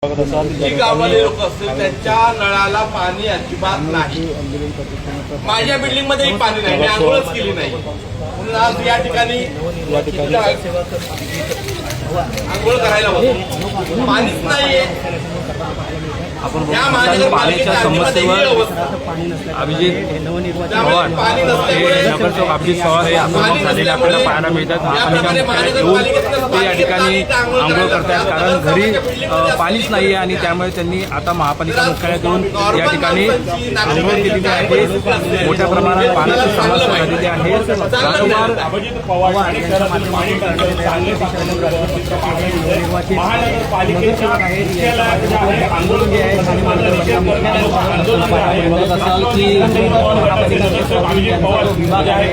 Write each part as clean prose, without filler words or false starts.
जी गावाले लोक असतील त्यांच्या नळाला पाणी अजिबात नाही. माझ्या बिल्डिंग मध्ये पाणी नाही, मी आंघोळच केली नाही म्हणून आज या ठिकाणी आंघोळ करायला होतो. पाणीच नाहीये. आपण पाण्याच्या समस्येवर अभिजित चव्हाण हे नगरसेवक अभिजित चव्हाण हे आंदोलन झालेले आपल्याला पाहायला मिळतात. महापालिका येऊन ते या ठिकाणी आंघोळ करतात कारण घरी पाणीच नाही आहे आणि त्यामुळे त्यांनी आता महापालिका मुख्यालयात येऊन या ठिकाणी आंघोळ केलेली आहे. मोठ्या प्रमाणात पाण्याची समस्या झालेली आहे. राजकुमार पवार यांच्या माध्यमातून आंदोलन जे आहे असाल की विभाग आहे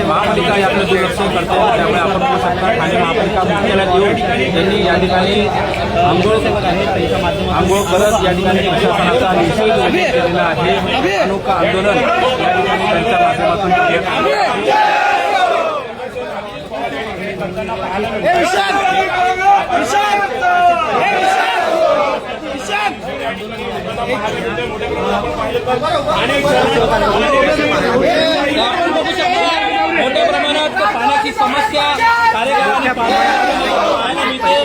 महापालिका याकडे दुर्लक्ष करते. त्यामुळे आपण बघू शकता ठाणे महापालिका मुख्यालयात येऊन त्यांनी या ठिकाणी आंघोळ करत या ठिकाणी प्रशासनाचा निषेध केलेला आहे. अनोखा आंदोलन या ठिकाणी त्यांच्या माध्यमातून मोठ्या प्रमाणात पाण्याची समस्या कार्यक्रमाने पाहायला मिळते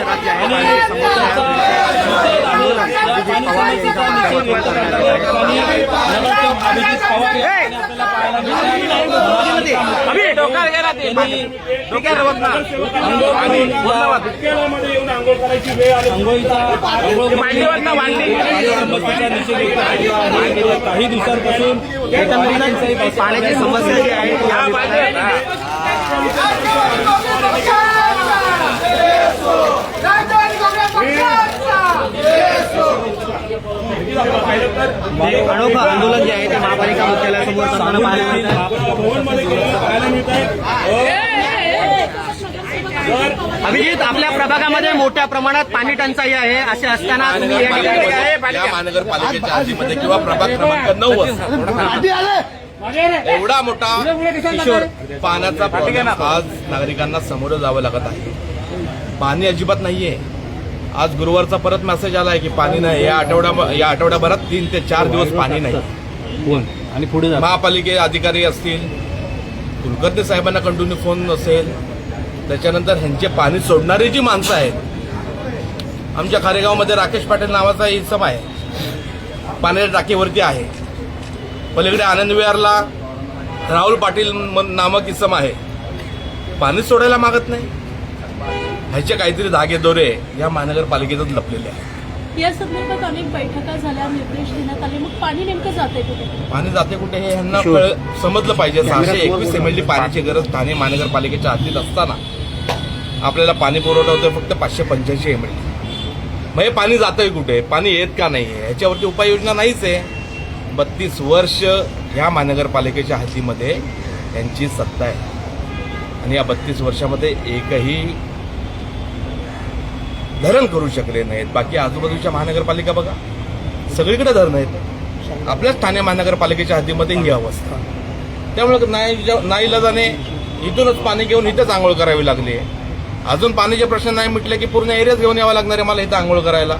आणि काही दिवसांपासून पाण्याची समस्या जी आहे अनोखं आंदोलन जे आहे ते महापालिका मुख्यालयासमोर करताना पाहायला मिळत आहे. अभिजित, आपल्या प्रभागामध्ये मोठ्या प्रमाणात पाणी टंचाई आहे. असे असताना तुम्ही या महानगरपालिकेच्या हद्दीमध्ये किंवा प्रभाग क्रमांक 9 एवढा मोठा किशोर पाण्याचा प्रॉब्लेम आज नागरिकांना सामोरं जावं लागत आहे. पाणी अजिबात नाहीये. आज गुरुवारचा परत मेसेज आलाय की पाणी नाही. या आठवड्याभरात 3 ते 4 दिवस पाणी नाही. आणि पुढे महापालिके अधिकारी असतील, कुलकर्णी साहेबांना कंटिन्यू फोन नसेल, त्याच्यानंतर ह्यांचे पाणी सोडणारी जी माणसं आहेत. आमच्या खारेगावमध्ये राकेश पाटील नावाचा इसम आहे, पाण्याच्या टाकीवरती आहे. पलीकडे आनंद विहारला राहुल पाटील नामक इसम आहे, पाणी सोडायला मागत नाही. ह्याचे काहीतरी धागे दोरे या महानगरपालिकेतच लपलेले आहे. या संदर्भात अनेक बैठका झाल्या, निर्देश देण्यात आले. मग पाणी नेमकं जाते कुठे? पाणी जाते कुठे हे ह्यांना समजलं पाहिजे. 621 MLD पाण्याची गरज ठाणे महानगरपालिकेच्या हद्दीत असताना आपल्याला पाणी पुरवठा होतोय फक्त 585 MLD. मग हे पाणी जातंय कुठे? पाणी येत का नाहीये? ह्याच्यावरती उपाययोजना नाहीच आहे. 32 वर्ष ह्या महानगरपालिकेच्या हद्दीमध्ये यांची सत्ता आहे आणि या 32 वर्षामध्ये एकही धरण करू शकले नाहीत. बाकी आजूबाजूच्या महानगरपालिका बघा, सगळीकडे धरण आहेत. आपल्याच ठाणे महानगरपालिकेच्या हद्दीमध्ये ही अवस्था. त्यामुळे नाईलाजाने इथूनच पाणी घेऊन इथेच आंघोळ करावी लागली. अजून पाण्याचे प्रश्न नाही मिटले की पूर्ण एरियाच घेऊन यावं लागणार आहे मला इथं आंघोळ करायला.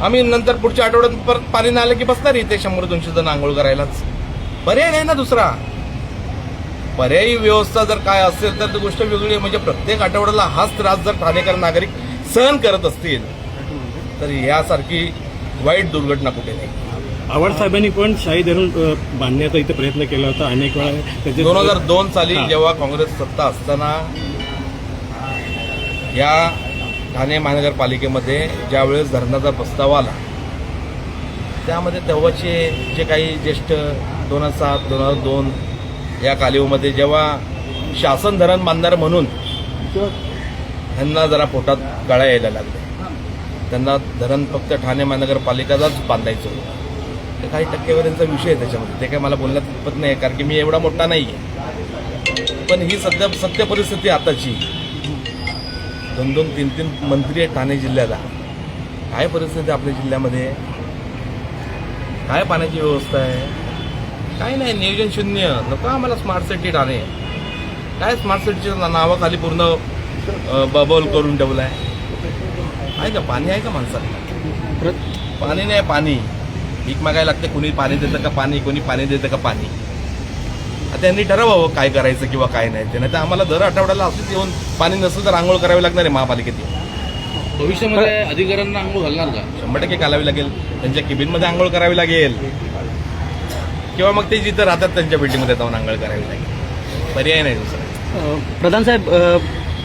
आम्ही नंतर पुढच्या आठवड्यात परत पाणी नाही आलं की बसणार इथे 100-200 जण आंघोळ करायलाच. पर्याय नाही ना दुसरा. पर्यायी व्यवस्था जर काय असेल तर गोष्ट वेगळी आहे. म्हणजे प्रत्येक आठवड्याला हाच त्रास जर ठाणेकर नागरिक सहन करत असतील तर यासारखी वाईट दुर्घटना कुठे नाही. आव्हाड साहेबांनी पण शाही धरण बांधण्याचा इथे प्रयत्न केला होता अनेक वेळा. 2002 साली जेव्हा काँग्रेस सत्ता असताना या ठाणे महानगरपालिकेमध्ये ज्यावेळेस धरणाचा प्रस्ताव आला त्यामध्ये तेव्हाचे जे काही ज्येष्ठ 2007-2002 या कालावधीमध्ये जेव्हा शासन धरण बांधणार म्हणून त्यांना जरा पोटात गळा यायला लागले. त्यांना धरण फक्त ठाणे महानगरपालिकाचाच बांधायचं होतं. काही टक्केवारींचा विषय आहे त्याच्यामध्ये, ते काय मला बोलण्यात पत नाही कारण की मी एवढा मोठा नाही आहे. पण ही सत्य परिस्थिती आताची. 2-2, 3-3 मंत्री आहेत ठाणे जिल्ह्याला. काय परिस्थिती आपल्या जिल्ह्यामध्ये? काय पाण्याची व्यवस्था आहे? काही नाही, नियोजन शून्य. नको आम्हाला स्मार्ट सिटी ठाणे. काय स्मार्ट सिटीच्या नावाखाली पूर्ण बबल करून ठेवलाय. आहे का पाणी, आहे का माणसाला? पाणी नाही, पाणी भीक मागायला लागते. कुणी पाणी देतं का पाणी, कोणी पाणी देतं का पाणी. आता त्यांनी ठरवावं काय करायचं किंवा काय नाही ते. नाही तर आम्हाला दर आठवड्याला असंच येऊन पाणी नसेल तर आंघोळ करावी लागणार आहे महापालिकेत. भविष्यामध्ये अधिकाऱ्यांना आंघोळ घालणार का? 100% घालावी लागेल. त्यांच्या केबिनमध्ये आंघोळ करावी लागेल किंवा मग ते जिथं राहतात त्यांच्या बिल्डिंगमध्ये जाऊन आंघोळ करावी लागेल. पर्याय नाही दुसरा. प्रधान साहेब,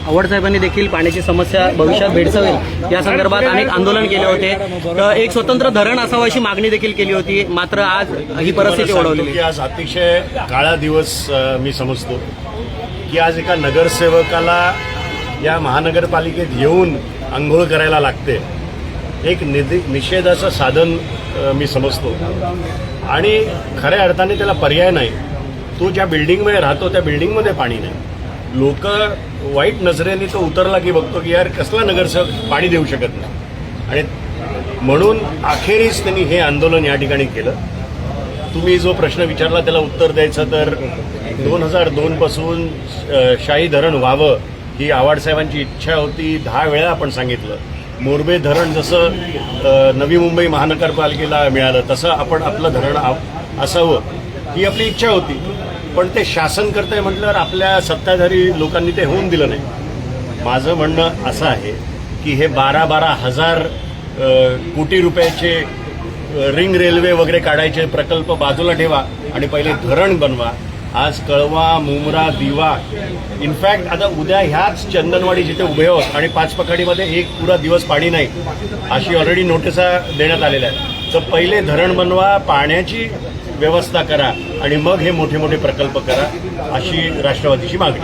आव्हाड साहेबांनी देखील पाण्याची समस्या भविष्यात भेडसावेल या संदर्भात अनेक आंदोलन केले होते. एक स्वतंत्र धरण असावं अशी मागणी देखील केली होती. मात्र आज ही परिस्थिती ओढवली. की आज अतिशय काळा दिवस मी समजतो की आज एका नगरसेवकाला या महानगरपालिकेत येऊन आंघोळ करायला लागते. एक निषेधाचं साधन मी समजतो आणि खऱ्या अर्थाने त्याला पर्याय नाही. तो ज्या बिल्डिंगमध्ये राहतो त्या बिल्डिंगमध्ये पाणी नाही. लोक वाईट नजरेने तो उतरला की बघतो की यार कसला नगरसेवक पाणी देऊ शकत नाही. आणि म्हणून अखेरीस त्यांनी हे आंदोलन या ठिकाणी केलं. तुम्ही जो प्रश्न विचारला त्याला उत्तर द्यायचं तर 2002 पासून शाही धरण व्हावं ही आव्हाड साहेबांची इच्छा होती. 10 वेळा आपण सांगितलं. मोरबे धरण जसं नवी मुंबई महानगरपालिकेला मिळालं तसं आपण आपलं धरण असावं ही आपली इच्छा होती. पण ते शासन करतंय म्हटल्यावर आपल्या सत्ताधारी लोकांनी ते होऊन दिलं नाही. माझं म्हणणं असं आहे की हे 12-12 हजार कोटी रुपयाचे रिंग रेल्वे वगैरे काढायचे प्रकल्प बाजूला ठेवा आणि पहिले धरण बनवा. आज कळवा, मुंब्रा, दिवा, इनफॅक्ट आता उद्या ह्याच चंदनवाडी जिथे उभे आहोत आणि पाचपखाडीमध्ये एक पुरा दिवस पाणी नाही अशी ऑलरेडी नोटिसा देण्यात आलेल्या आहेत. तर पहिले धरण बनवा, पाण्याची व्यवस्था करा आणि मग हे मोठे मोठे प्रकल्प करा अशी राष्ट्रवादीची मागणी.